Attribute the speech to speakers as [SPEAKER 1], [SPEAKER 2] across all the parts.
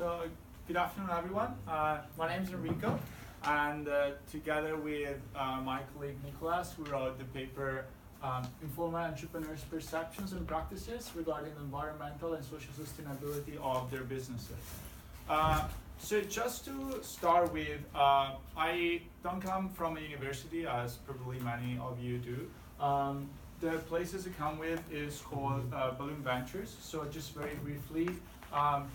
[SPEAKER 1] So, good afternoon, everyone. My name is Enrico, and together with my colleague Nicholas, we wrote the paper Informal Entrepreneurs' Perceptions and Practices Regarding Environmental and Social Sustainability of Their Businesses. So just to start with, I don't come from a university, as probably many of you do. The places I come with is called Balloon Ventures. So just very briefly,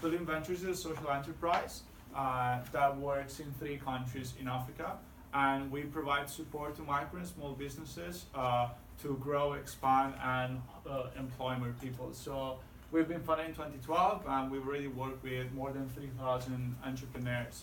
[SPEAKER 1] Balloon Ventures is a social enterprise that works in 3 countries in Africa, and we provide support to micro and small businesses to grow, expand, and employ more people. So we've been funded in 2012, and we've already worked with more than 3,000 entrepreneurs.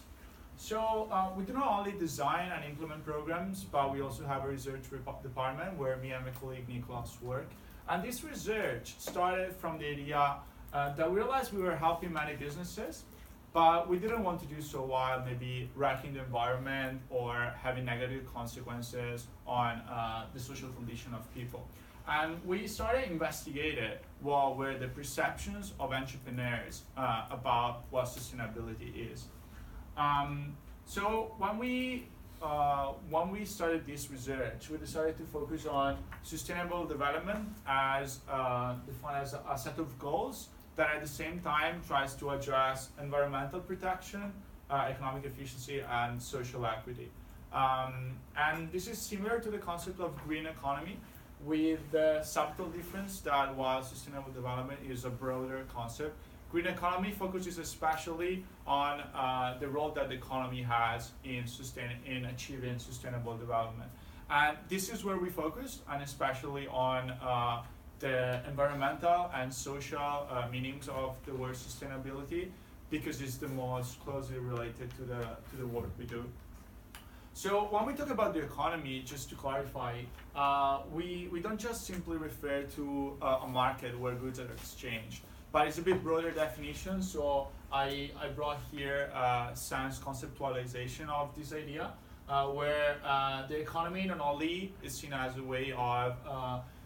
[SPEAKER 1] So we do not only design and implement programs, but we also have a research department where me and my colleague Nicholas work. And this research started from the idea that we realized we were helping many businesses, but we didn't want to do so while maybe wrecking the environment or having negative consequences on the social condition of people. And we started investigating what were the perceptions of entrepreneurs about what sustainability is. So when we started this research, we decided to focus on sustainable development as defined as a set of goals that at the same time tries to address environmental protection, economic efficiency, and social equity. And this is similar to the concept of green economy, with the subtle difference that while sustainable development is a broader concept, green economy focuses especially on the role that the economy has in achieving sustainable development. And this is where we focus, and especially on the environmental and social meanings of the word sustainability, because it's the most closely related to the work we do. So when we talk about the economy, just to clarify, we don't just simply refer to a market where goods are exchanged, but it's a bit broader definition. So I brought here Sam's conceptualization of this idea, where the economy not only is seen as a way of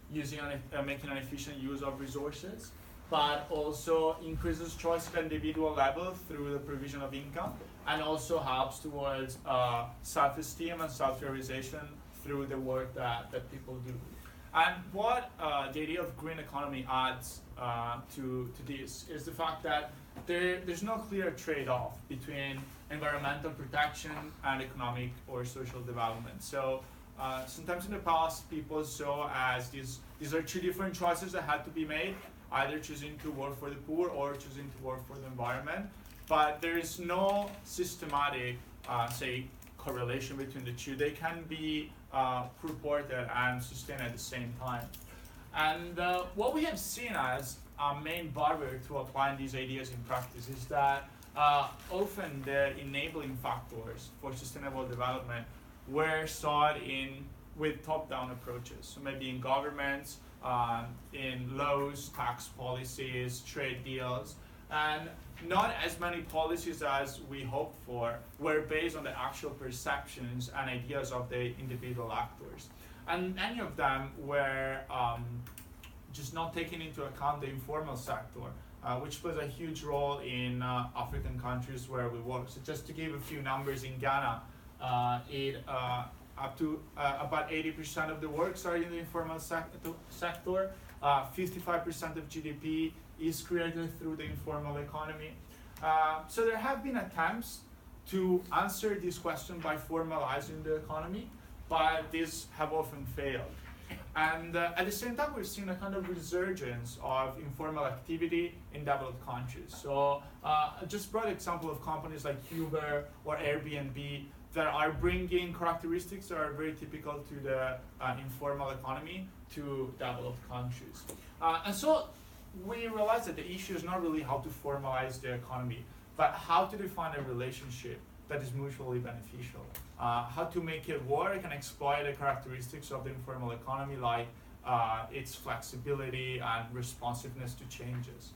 [SPEAKER 1] making an efficient use of resources, but also increases choice at individual level through the provision of income, and also helps towards self-esteem and self-realization through the work that people do. And what the idea of green economy adds to this is the fact that there's no clear trade-off between environmental protection and economic or social development. So sometimes in the past, people saw as these are 2 different choices that had to be made, either choosing to work for the poor or choosing to work for the environment. But there is no systematic, correlation between the 2. They can be purported and sustained at the same time. And what we have seen as a main barrier to applying these ideas in practice is that often the enabling factors for sustainable development were sought with top-down approaches. So maybe in governments, in laws, tax policies, trade deals, and not as many policies as we hoped for were based on the actual perceptions and ideas of the individual actors. And many of them were just not taking into account the informal sector, which plays a huge role in African countries where we work. So just to give a few numbers, in Ghana, up to about 80% of the works are in the informal sector. 55% of GDP is created through the informal economy. So there have been attempts to answer this question by formalizing the economy, but these have often failed. And at the same time, we've seen a kind of resurgence of informal activity in developed countries. So I just brought an example of companies like Uber or Airbnb that are bringing characteristics that are very typical to the informal economy to developed countries. And so we realized that the issue is not really how to formalize the economy, but how to define a relationship that is mutually beneficial. How to make it work and exploit the characteristics of the informal economy, like its flexibility and responsiveness to changes.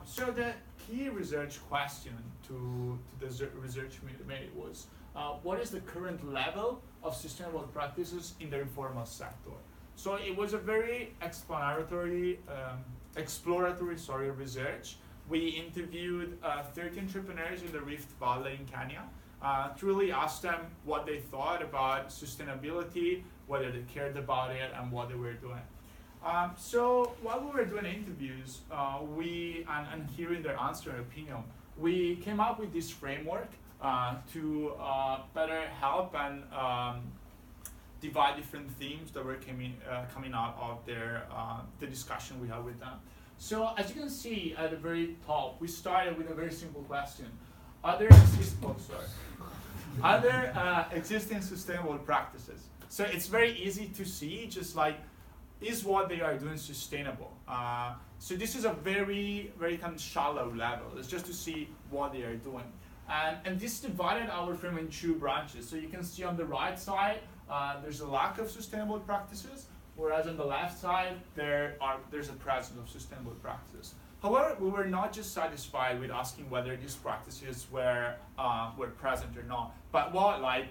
[SPEAKER 1] So the key research question to the research we made was, what is the current level of sustainable practices in the informal sector? So it was a very exploratory research we interviewed 30 entrepreneurs in the Rift Valley in Kenya to really ask them what they thought about sustainability, whether they cared about it, and what they were doing. So while we were doing interviews, and hearing their answer and opinion, we came up with this framework to better help and divide different themes that were coming out of the discussion we had with them. So as you can see at the very top, we started with a very simple question. Other existing sustainable practices. So it's very easy to see, just like, is what they are doing sustainable? So this is a very, very kind of shallow level. It's just to see what they are doing. And this divided our firm in two branches. So you can see on the right side, there's a lack of sustainable practices, whereas on the left side, there's a presence of sustainable practices. However, we were not just satisfied with asking whether these practices were present or not, but what lied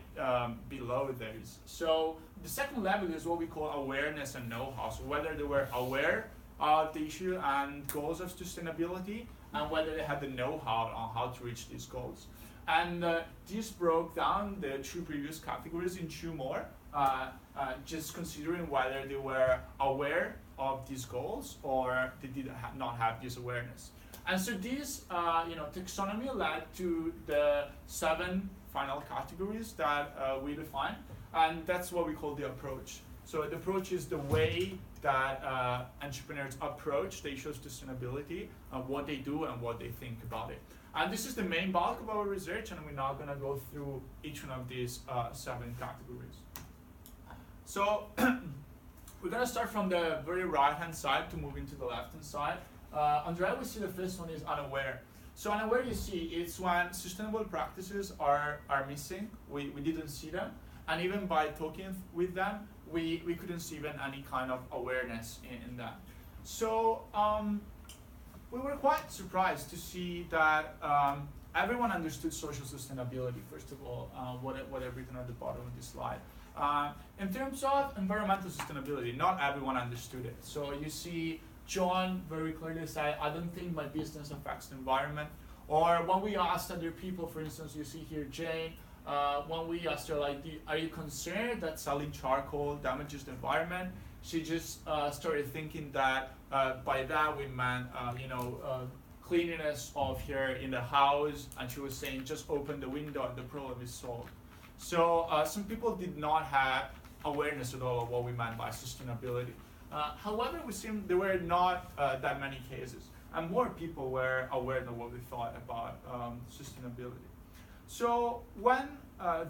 [SPEAKER 1] below those. So the second level is what we call awareness and know-how. So whether they were aware of the issue and goals of sustainability, and whether they had the know-how on how to reach these goals. And this broke down the two previous categories in two more, just considering whether they were aware of these goals or they did not have this awareness. And so this taxonomy led to the 7 final categories that we defined, and that's what we call the approach. So the approach is the way that entrepreneurs approach the issue of sustainability, what they do and what they think about it. And this is the main bulk of our research, and we're now going to go through each one of these 7 categories. So we're going to start from the very right-hand side to move into the left-hand side. On the right, we see the first one is unaware. So unaware, you see, it's when sustainable practices are missing. We didn't see them. And even by talking with them, we couldn't see even any kind of awareness in that. So we were quite surprised to see that everyone understood social sustainability, first of all, what I've written at the bottom of this slide. In terms of environmental sustainability, not everyone understood it. So you see John very clearly say, I don't think my business affects the environment. Or when we asked other people, for instance, you see here Jane, when we asked her, like, are you concerned that selling charcoal damages the environment? She just started thinking that by that we meant, cleanliness of here in the house, and she was saying just open the window and the problem is solved. So some people did not have awareness at all of what we meant by sustainability. However, there were not that many cases, and more people were aware of what we thought about sustainability. So when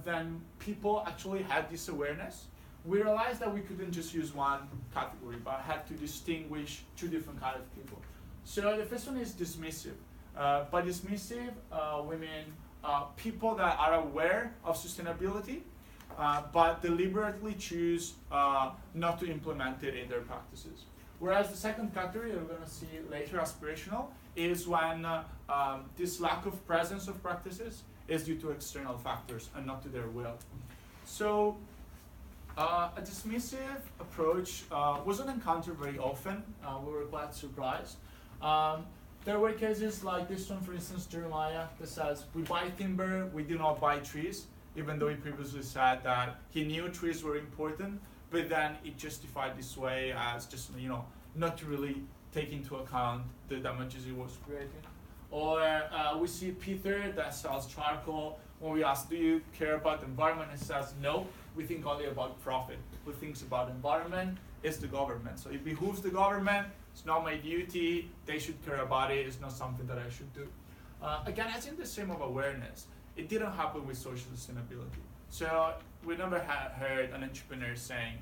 [SPEAKER 1] then people actually had this awareness, we realized that we couldn't just use one category, but had to distinguish 2 different kinds of people. So the first one is dismissive. By dismissive, we mean people that are aware of sustainability, but deliberately choose not to implement it in their practices. Whereas the second category, we're going to see later, aspirational, is when this lack of presence of practices is due to external factors and not to their will. So a dismissive approach wasn't encountered very often. We were quite surprised. There were cases like this one, for instance, Jeremiah, that says, we buy timber, we do not buy trees, even though he previously said that he knew trees were important, but then it justified this way as just, not to really take into account the damages it was creating. Or we see Peter that sells charcoal. When we ask, do you care about the environment? He says, no, we think only about profit. Who thinks about the environment is the government. So it behooves the government. It's not my duty. They should care about it. It's not something that I should do. Again, I think the same of awareness. It didn't happen with social sustainability. So we never heard an entrepreneur saying,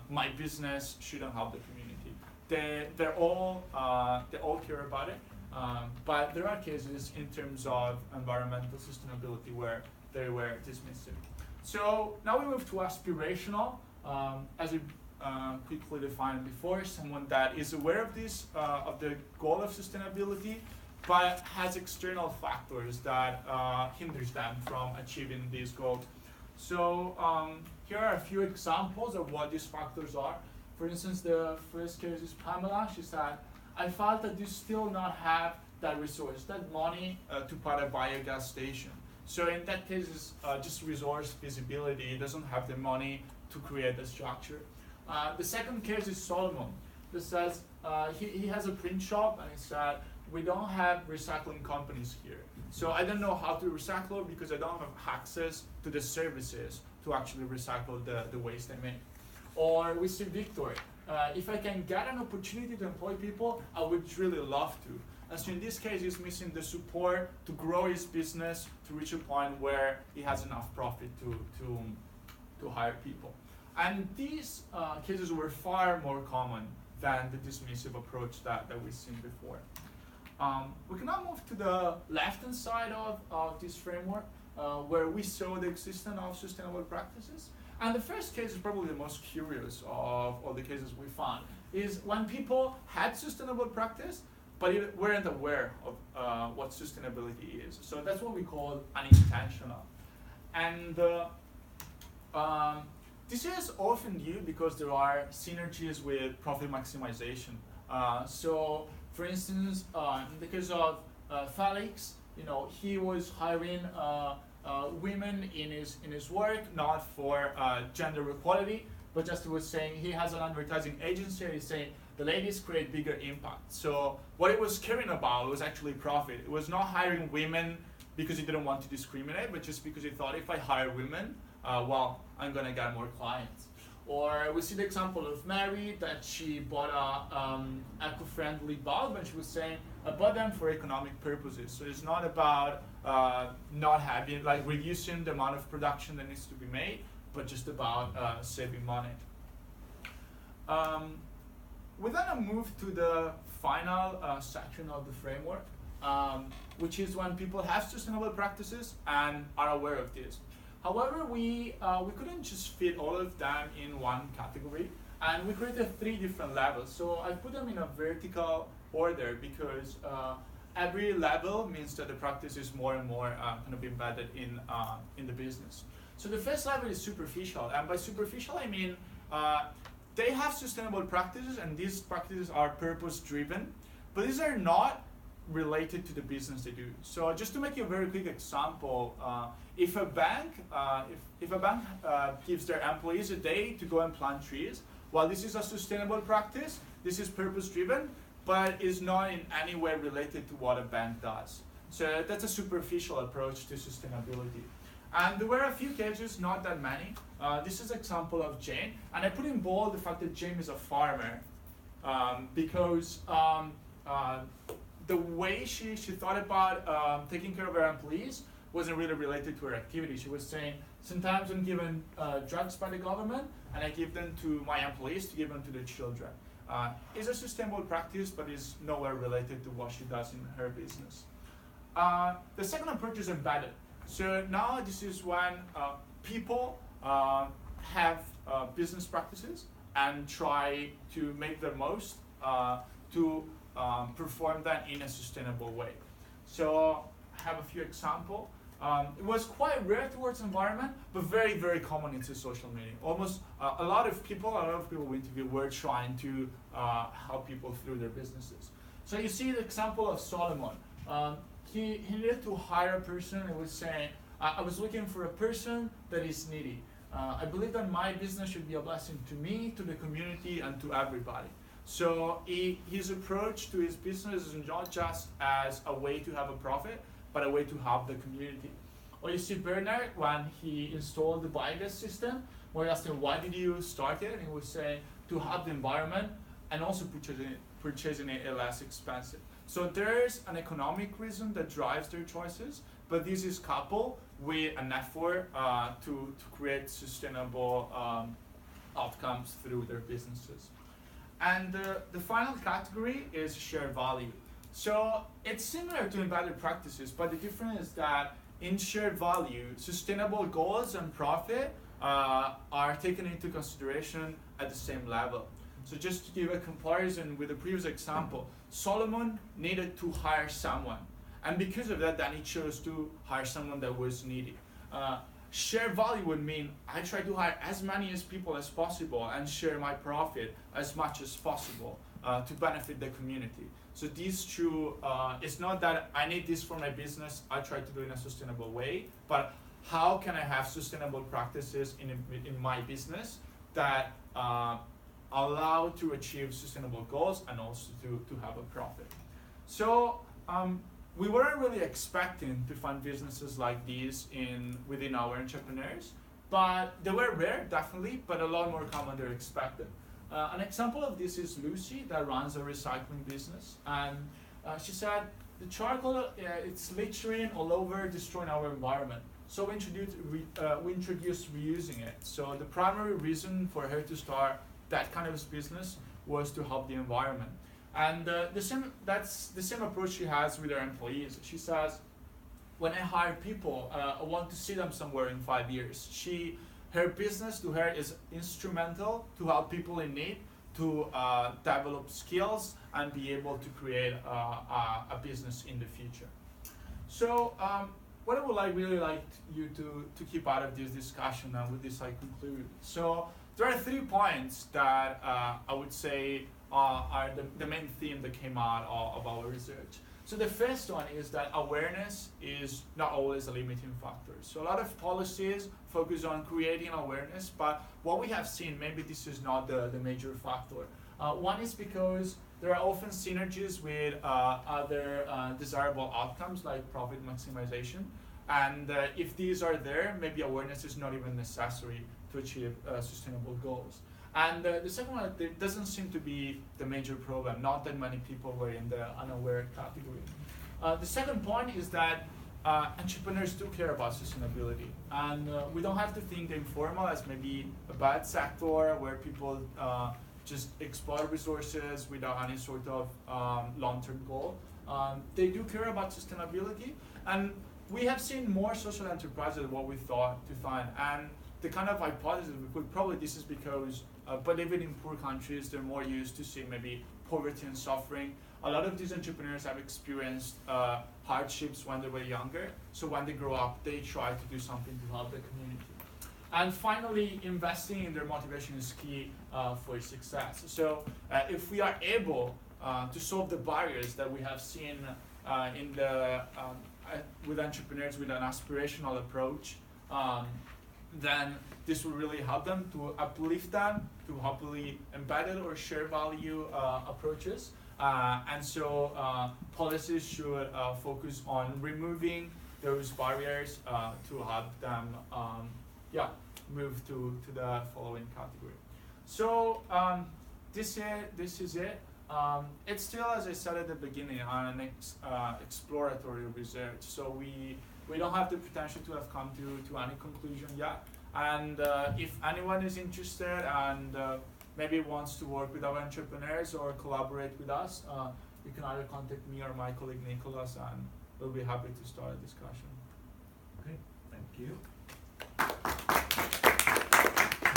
[SPEAKER 1] my business shouldn't help the community. They all care about it. But there are cases in terms of environmental sustainability where they were dismissive. So now we move to aspirational. As we quickly defined before, someone that is aware of this, of the goal of sustainability, but has external factors that hinders them from achieving these goals. So here are a few examples of what these factors are. For instance, the first case is Pamela. She said, I felt that you still not have that resource, that money to buy a biogas station. So in that case, it's just resource feasibility. It doesn't have the money to create the structure. The second case is Solomon. That says he has a print shop, and he said, we don't have recycling companies here. So I don't know how to recycle because I don't have access to the services to actually recycle the waste I make. Or we see Victor. If I can get an opportunity to employ people, I would really love to. And so in this case, he's missing the support to grow his business to reach a point where he has enough profit to hire people. And these cases were far more common than the dismissive approach that we've seen before. We can now move to the left-hand side of this framework, where we saw the existence of sustainable practices. And the first case is probably the most curious of all the cases we found, is when people had sustainable practice, but weren't aware of what sustainability is. So that's what we call unintentional. And this is often due because there are synergies with profit maximization. So, for instance, in the case of Felix, he was hiring women in his work, not for gender equality, but just he was saying he has an advertising agency, and he's saying the ladies create bigger impact. So what he was caring about was actually profit. It was not hiring women because he didn't want to discriminate, but just because he thought if I hire women, well, I'm gonna get more clients. Or we see the example of Mary, that she bought a eco-friendly bulb, and she was saying, I bought them for economic purposes. So it's not about not having, like reducing the amount of production that needs to be made, but just about saving money. We then move to the final section of the framework, which is when people have sustainable practices and are aware of this. However, we couldn't just fit all of them in one category, and we created 3 different levels. So I put them in a vertical order because every level means that the practice is more and more kind of embedded in the business. So the first level is superficial, and by superficial I mean they have sustainable practices, and these practices are purpose-driven, but these are not related to the business they do. So just to make you a very quick example, if a bank gives their employees a day to go and plant trees, while this is a sustainable practice, this is purpose-driven, but is not in any way related to what a bank does. So that's a superficial approach to sustainability. And there were a few cases, not that many. This is an example of Jane, and I put in bold the fact that Jane is a farmer because the way she thought about taking care of her employees wasn't really related to her activity. She was saying, sometimes I'm given drugs by the government, and I give them to my employees to give them to the children. It's a sustainable practice, but is nowhere related to what she does in her business. The second approach is embedded. So now this is when people have business practices and try to make the most to perform that in a sustainable way. So I have a few examples. It was quite rare towards environment, but very, very common into social media. Almost a lot of people we interviewed were trying to help people through their businesses. So you see the example of Solomon. He needed to hire a person and was saying, I was looking for a person that is needy. I believe that my business should be a blessing to me, to the community, and to everybody. So his approach to his business is not just as a way to have a profit, but a way to help the community. Or you see Bernard when he installed the biogas system, where he asked him, why did you start it? And he was saying, to help the environment and also purchasing it less expensive. So there's an economic reason that drives their choices, but this is coupled with an effort to create sustainable outcomes through their businesses. And the final category is shared value. So it's similar to embedded practices, but the difference is that in shared value, sustainable goals and profit are taken into consideration at the same level. So just to give a comparison with the previous example, Solomon needed to hire someone. And because of that, then he chose to hire someone that was needy. Share value would mean I try to hire as many as people as possible and share my profit as much as possible. to benefit the community. So these two, it's not that I need this for my business, I try to do it in a sustainable way, but how can I have sustainable practices in my business that allow to achieve sustainable goals and also to have a profit. So we weren't really expecting to find businesses like these within our entrepreneurs, but they were rare, definitely, but a lot more common than expected. An example of this is Lucy, that runs a recycling business, and she said the charcoal it's littering all over, destroying our environment. So we introduced reusing it. So the primary reason for her to start that kind of business was to help the environment. And that's the same approach she has with her employees. She says, when I hire people, I want to see them somewhere in 5 years. Her business to her is instrumental to help people in need to develop skills and be able to create a business in the future. So what I would really like you to keep out of this discussion, and with this I conclude. So there are 3 points that I would say are the main theme that came out of our research. So the first one is that awareness is not always a limiting factor. So a lot of policies focus on creating awareness, but what we have seen, maybe this is not the major factor. One is because there are often synergies with other desirable outcomes like profit maximization. And if these are there, maybe awareness is not even necessary to achieve sustainable goals. And the second one, there doesn't seem to be the major problem. Not that many people were in the unaware category. The second point is that entrepreneurs do care about sustainability. And we don't have to think the informal as maybe a bad sector where people just exploit resources without any sort of long-term goal. They do care about sustainability. And we have seen more social enterprises than what we thought to find. And the kind of hypothesis we put, probably this is because, but even in poor countries, they're more used to seeing maybe poverty and suffering. A lot of these entrepreneurs have experienced hardships when they were younger. So when they grow up, they try to do something to help the community. And finally, investing in their motivation is key for success. So if we are able to solve the barriers that we have seen with entrepreneurs with an aspirational approach, then this will really help them to uplift them, to hopefully embedded or share value approaches. And so policies should focus on removing those barriers to help them move to the following category. So this is it. It's still, as I said at the beginning, an exploratory research. So we don't have the potential to have come to any conclusion yet. And if anyone is interested and maybe wants to work with our entrepreneurs or collaborate with us, you can either contact me or my colleague Nicholas, and we'll be happy to start a discussion.
[SPEAKER 2] Okay, thank you.